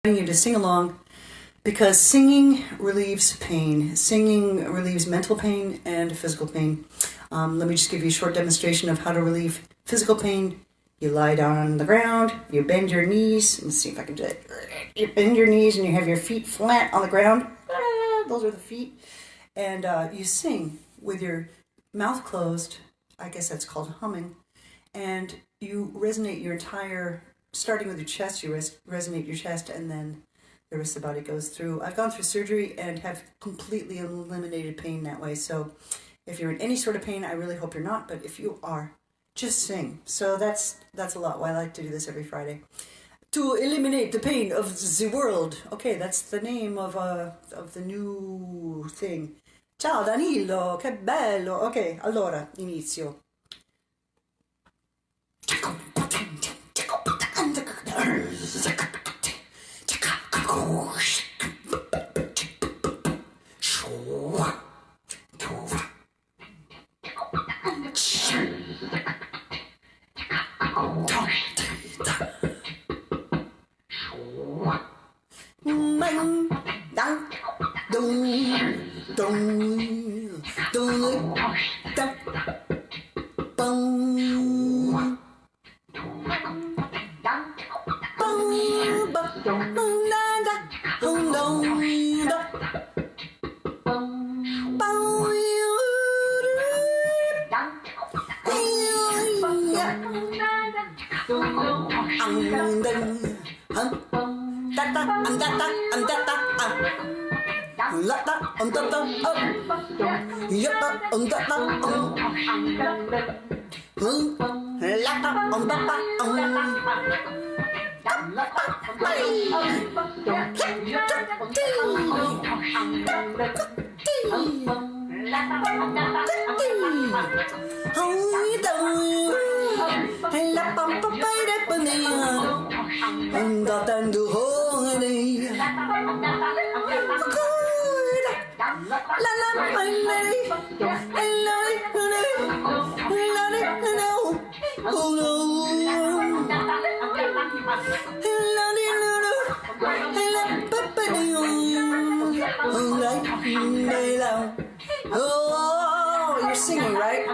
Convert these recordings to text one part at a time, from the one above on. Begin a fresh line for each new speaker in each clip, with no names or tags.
You to sing along because singing relieves pain. Singing relieves mental pain and physical pain. Let me just give you a short demonstration of how to relieve physical pain. You lie down on the ground, you bend your knees. Let's see if I can do it. You bend your knees and you have your feet flat on the ground. Those are the feet. And you sing with your mouth closed. I guess that's called humming. And you resonate your entire, starting with your chest, you resonate your chest, and then the rest of the body goes through. I've gone through surgery and have completely eliminated pain that way. So if you're in any sort of pain, I really hope you're not, but if you are, just sing. So that's a lot why I like to do this every Friday. To eliminate the pain of the world. Okay, that's the name of the new thing. Ciao Danilo, che bello. Ok, allora, inizio. Oh, you're singing, right?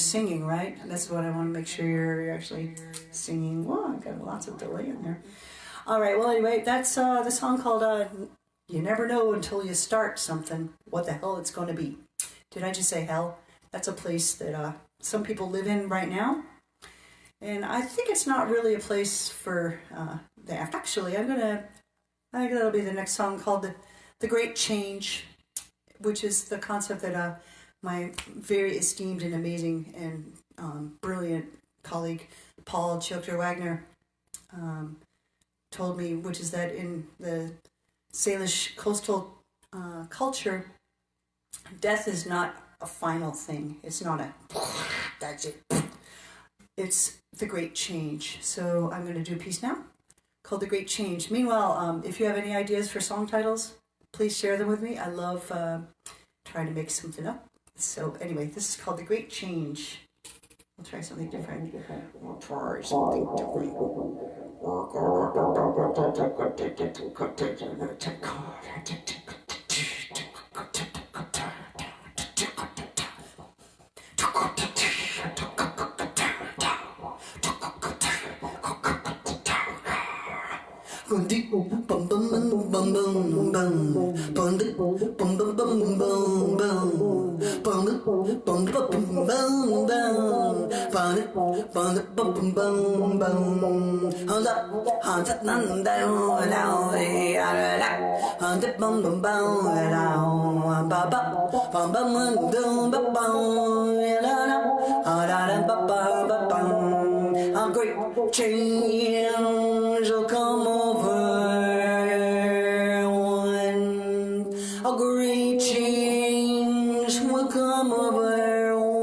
singing, right? That's what I want to make sure you're actually singing. Whoa, I've got lots of delay in there. All right, well, anyway, that's the song called You Never Know Until You Start Something What the Hell It's Going to Be. Did I just say hell? That's a place that some people live in right now. And I think it's not really a place for the actually. I think that'll be the next song called The Great Change, which is the concept that my very esteemed and amazing and brilliant colleague Paul Chilter Wagner told me, which is that in the Salish coastal culture, death is not a final thing. It's not a that's it. It's the great change. So I'm going to do a piece now called The Great Change. Meanwhile, if you have any ideas for song titles, please share them with me. I love trying to make something up. So anyway, this is called The Great Change. We'll try something different. We'll try something different. A great change will come over one. A great change will come over one.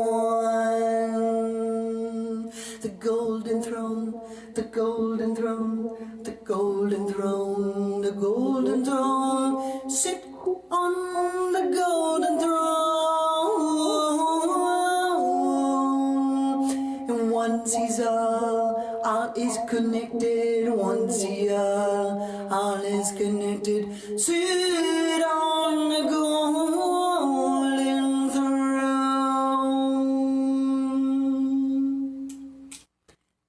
The golden throne, the golden throne, the golden throne, the golden throne. Sit on the golden throne. And once he's all is connected. Once all is connected. Sit on the golden throne.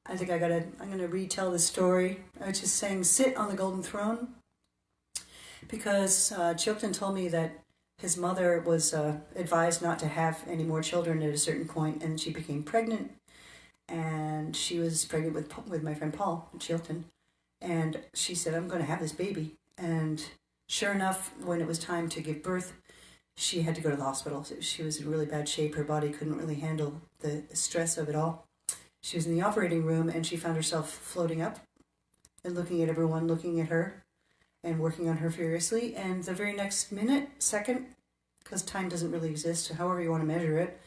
I think I'm gonna retell the story. I was just saying, sit on the golden throne, because Chilton told me that his mother was advised not to have any more children at a certain point, and she became pregnant. And she was pregnant with my friend Paul Chilton, and she said, I'm going to have this baby. And sure enough, when it was time to give birth, she had to go to the hospital. She was in really bad shape. Her body couldn't really handle the stress of it all. She was in the operating room, and she found herself floating up and looking at everyone, looking at her, and working on her furiously. And the very next second, because time doesn't really exist, however you want to measure it,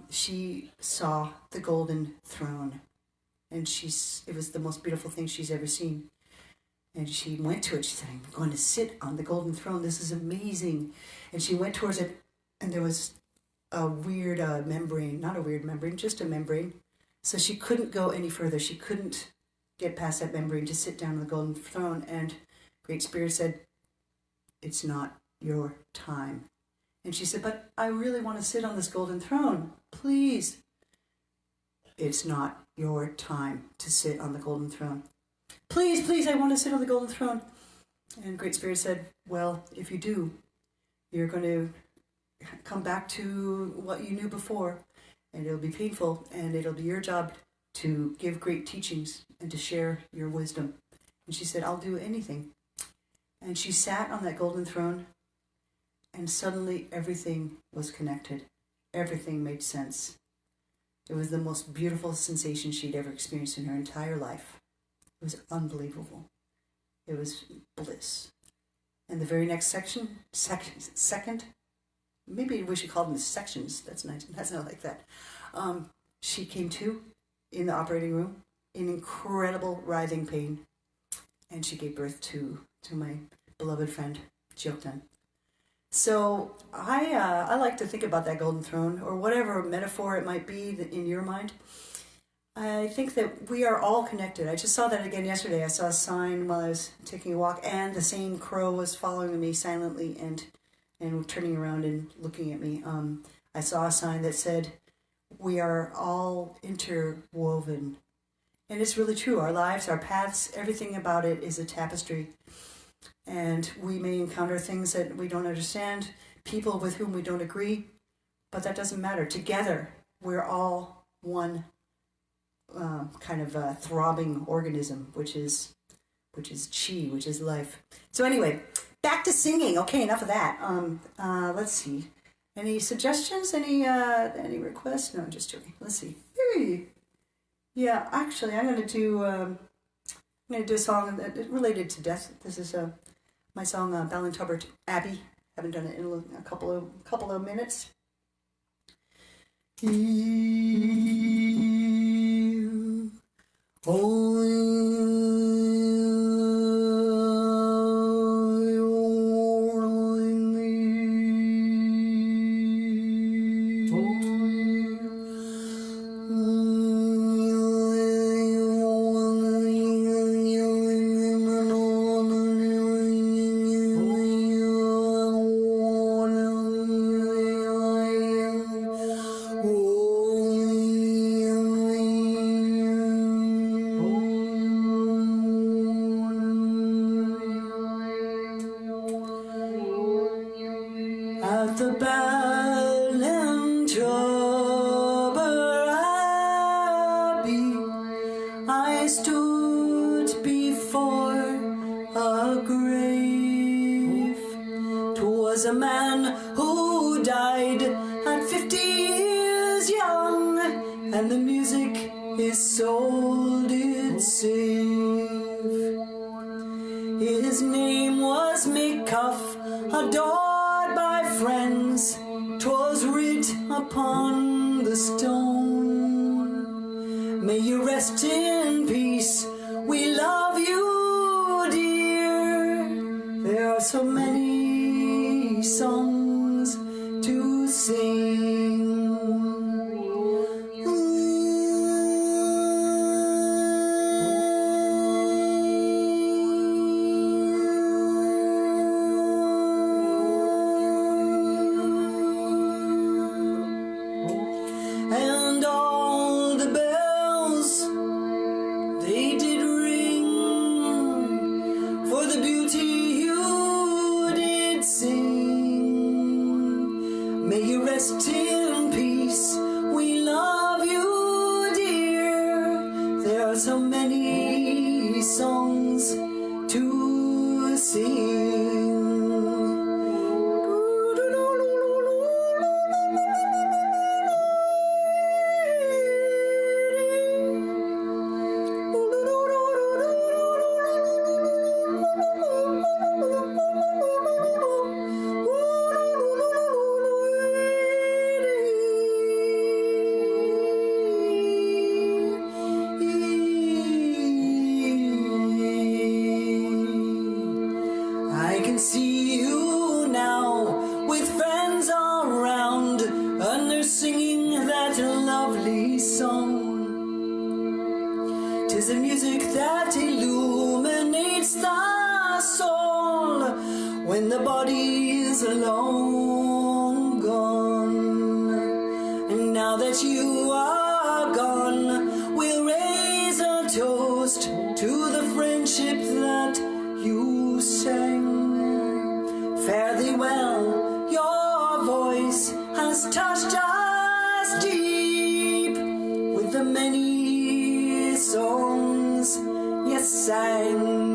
she saw the golden throne, and it was the most beautiful thing she's ever seen. And she went to it. She said, I'm going to sit on the golden throne. This is amazing. And she went towards it, and there was a weird membrane, not a weird membrane, just a membrane. So she couldn't go any further. She couldn't get past that membrane to sit down on the golden throne. And Great Spirit said, it's not your time. And she said, but I really want to sit on this golden throne. Please. It's not your time to sit on the golden throne. Please, please, I want to sit on the golden throne. And Great Spirit said, well, if you do, you're going to come back to what you knew before. And it'll be painful. And it'll be your job to give great teachings and to share your wisdom. And she said, I'll do anything. And she sat on that golden throne. And suddenly everything was connected. Everything made sense. It was the most beautiful sensation she'd ever experienced in her entire life. It was unbelievable. It was bliss. And the very next second, maybe we should call them sections. That's nice. That's not like that. She came to in the operating room in incredible writhing pain. And she gave birth to my beloved friend, Chilton. So I like to think about that golden throne, or whatever metaphor it might be in your mind. I think that we are all connected. I just saw that again yesterday. I saw a sign while I was taking a walk, and the same crow was following me silently and turning around and looking at me. I saw a sign that said, we are all interwoven. And it's really true. Our lives, our paths, everything about it is a tapestry. And we may encounter things that we don't understand, people with whom we don't agree, but that doesn't matter. Together, we're all one kind of throbbing organism, which is chi, which is life. So anyway, back to singing. Okay, enough of that. Let's see. Any suggestions? Any requests? No, just joking. Let's see. Hey. Yeah, actually, I'm gonna do a song that related to death. This is my song Ballintubber Abbey. Haven't done it in a couple of minutes. At the Ballintubber Abbey, I stood before a grave. 'Twas a man who died at 50 years young, and the music his soul did save. His name was McCuff, adored by friends. 'Twas writ upon the stone. May you rest in peace, we love you, dear. There are so many songs to sing. And all the bells, they did ring for the beauty you did sing. May you rest in peace, we love you, dear. There are so many songs to sing. I can see you now with friends all around, and they're singing that lovely song. 'Tis the music that illuminates the soul when the body is long gone. And now that you are gone, we'll raise a toast to the friendship that you sang. Fare thee well, your voice has touched us deep with the many songs you sang.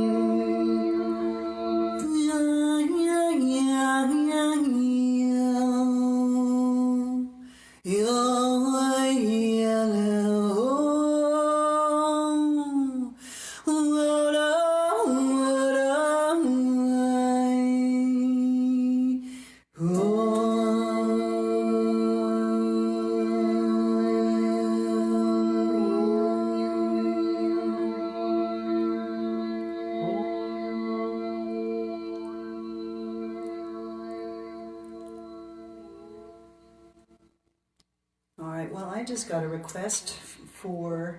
Alright, well, I just got a request for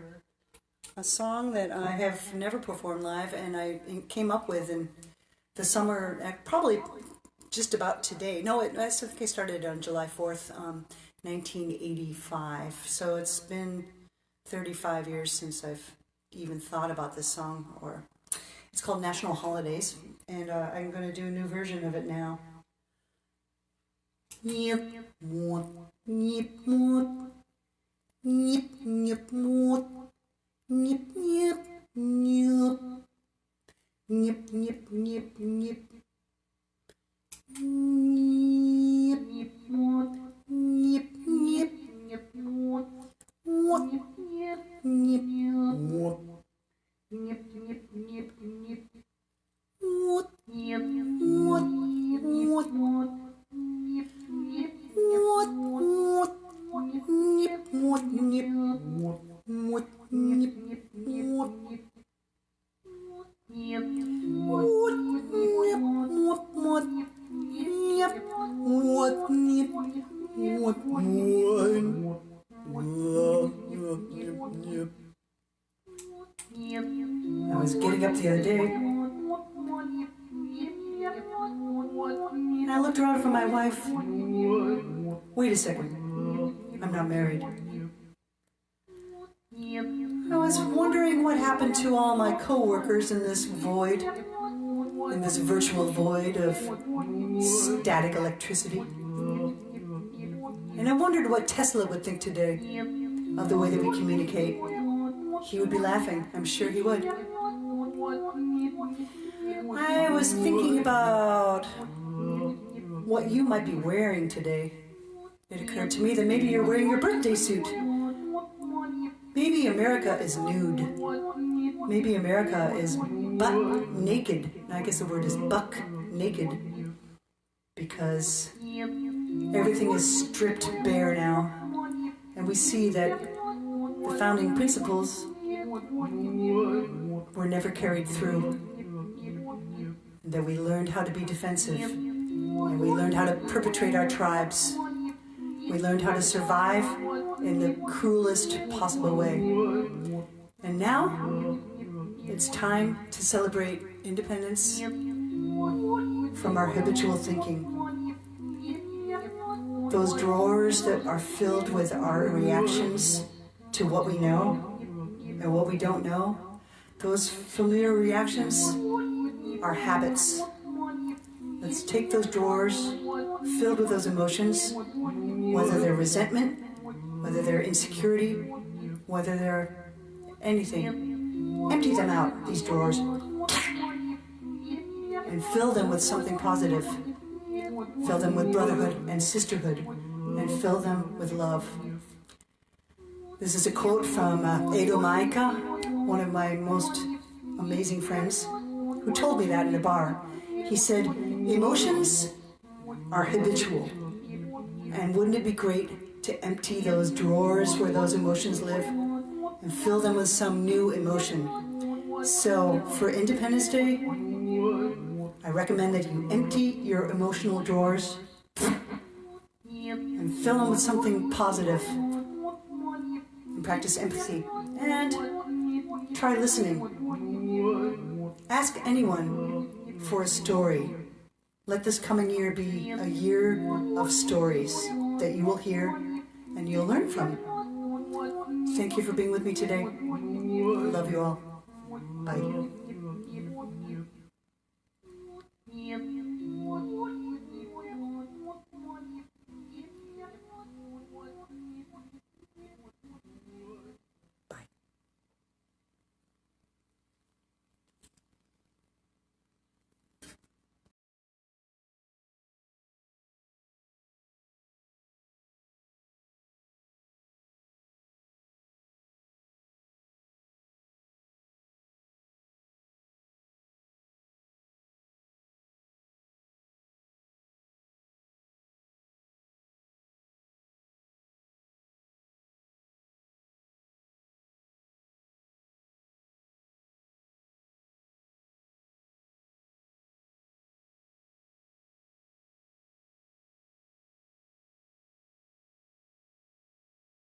a song that I have never performed live, and I came up with in the summer, probably just about today. No, I think I started on July 4th. 1985. So it's been 35 years since I've even thought about this song. Or it's called National Holidays, and I'm going to do a new version of it now. Nyip, mwop, nyip, mwop, nyip, nyip, mwop, nyip, nyip, nyip, nyip, nyip, nyip, nyip, nyip, nyip, mwop, nyip, nyip, nyip, mwop, mwop, nyip, nyip, mwop, nyip, nyip, nyip, nyip, mwop, nyip, mwop, mwop, mwop. I was getting up the other day, and I looked around for my wife. Wait a second, I'm not married. I was wondering what happened to all my co-workers in this void, in this virtual void of static electricity. And I wondered what Tesla would think today of the way that we communicate. He would be laughing, I'm sure he would. I was thinking about what you might be wearing today. It occurred to me that maybe you're wearing your birthday suit. Maybe America is nude. Maybe America is butt naked. I guess the word is buck naked. Because everything is stripped bare now. And we see that the founding principles were never carried through. And that we learned how to be defensive. And we learned how to perpetrate our tribes. We learned how to survive in the cruelest possible way. And now, it's time to celebrate independence from our habitual thinking. Those drawers that are filled with our reactions to what we know and what we don't know, those familiar reactions are habits. Let's take those drawers filled with those emotions, whether they're resentment, whether they're insecurity, whether they're anything. Empty them out, these drawers, and fill them with something positive. Fill them with brotherhood and sisterhood, and fill them with love. This is a quote from Edo Maika, one of my most amazing friends, who told me that in a bar. He said, emotions are habitual. And wouldn't it be great to empty those drawers where those emotions live and fill them with some new emotion? So for Independence Day, I recommend that you empty your emotional drawers and fill them with something positive. And practice empathy. And try listening. Ask anyone for a story. Let this coming year be a year of stories that you will hear and you'll learn from. Thank you for being with me today. Love you all. Bye.